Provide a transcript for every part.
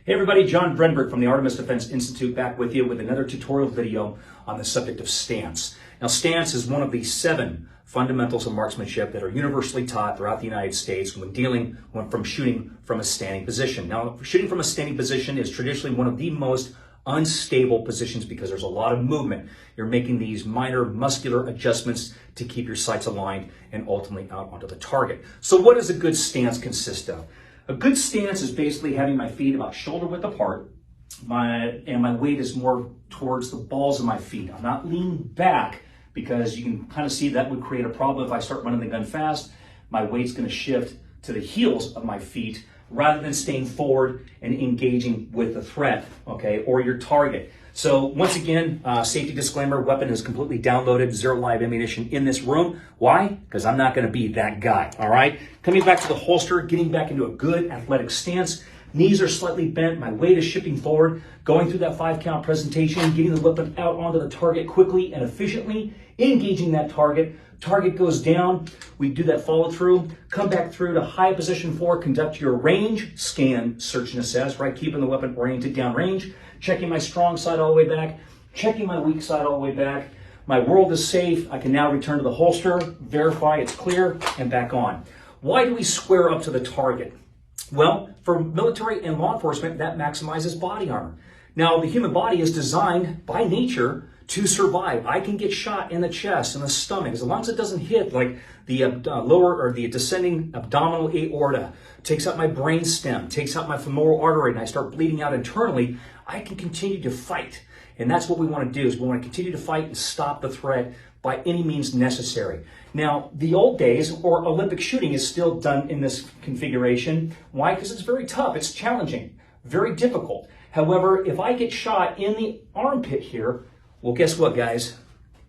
Hey everybody, John Brenberg from the Artemis Defense Institute back with you with another tutorial video on the subject of stance. Now, stance is one of the 7 fundamentals of marksmanship that are universally taught throughout the United States from shooting from a standing position. Now, shooting from a standing position is traditionally one of the most unstable positions because there's a lot of movement. You're making these minor muscular adjustments to keep your sights aligned and ultimately out onto the target. So what does a good stance consist of? A good stance is basically having my feet about shoulder width apart, and my weight is more towards the balls of my feet. I'm not leaning back because you can kind of see that would create a problem if I start running the gun fast. My weight's going to shift to the heels of my feet rather than staying forward and engaging with the threat, okay, or your target. So once again, safety disclaimer, weapon is completely downloaded, 0 live ammunition in this room. Why? Because I'm not going to be that guy, all right? Coming back to the holster, getting back into a good athletic stance. Knees are slightly bent, my weight is shifting forward, going through that 5-count presentation, getting the weapon out onto the target quickly and efficiently, engaging that target. Target goes down, we do that follow through, come back through to high position 4, conduct your range, scan, search and assess, right? Keeping the weapon oriented down range, checking my strong side all the way back, checking my weak side all the way back. My world is safe. I can now return to the holster, verify it's clear, and back on. Why do we square up to the target? Well, for military and law enforcement, that maximizes body armor. Now, the human body is designed by nature to survive. I can get shot in the chest, in the stomach, as long as it doesn't hit like the lower or the descending abdominal aorta, takes out my brain stem, takes out my femoral artery, and I start bleeding out internally, I can continue to fight. And that's what we want to do, is we want to continue to fight and stop the threat by any means necessary. Now, the old days, or Olympic shooting, is still done in this configuration. Why? Because it's very tough, it's challenging, very difficult. However, if I get shot in the armpit here, well, guess what, guys?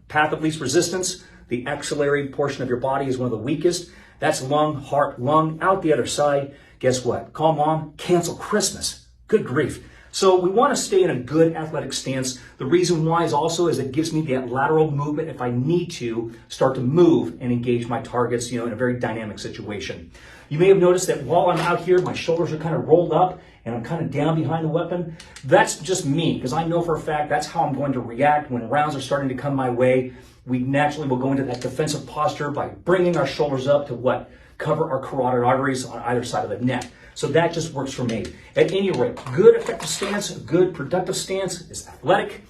Path of least resistance, the axillary portion of your body is one of the weakest. That's lung, heart, lung, out the other side. Guess what? Call mom, cancel Christmas. Good grief. So we want to stay in a good athletic stance. The reason why is it gives me that lateral movement if I need to start to move and engage my targets, in a very dynamic situation. You may have noticed that while I'm out here, my shoulders are kind of rolled up and I'm kind of down behind the weapon. That's just me, because I know for a fact that's how I'm going to react when rounds are starting to come my way. We naturally will go into that defensive posture by bringing our shoulders up to what? Cover our carotid arteries on either side of the neck. So that just works for me. At any rate, good effective stance, good productive stance is athletic.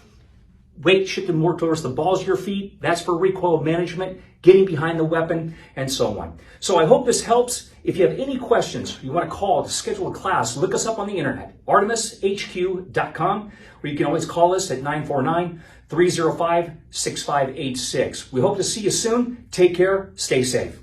Weight shifted more towards the balls of your feet. That's for recoil management, getting behind the weapon, and so on. So I hope this helps. If you have any questions, you want to call to schedule a class, look us up on the internet, artemishq.com, or you can always call us at 949-305-6586. We hope to see you soon. Take care. Stay safe.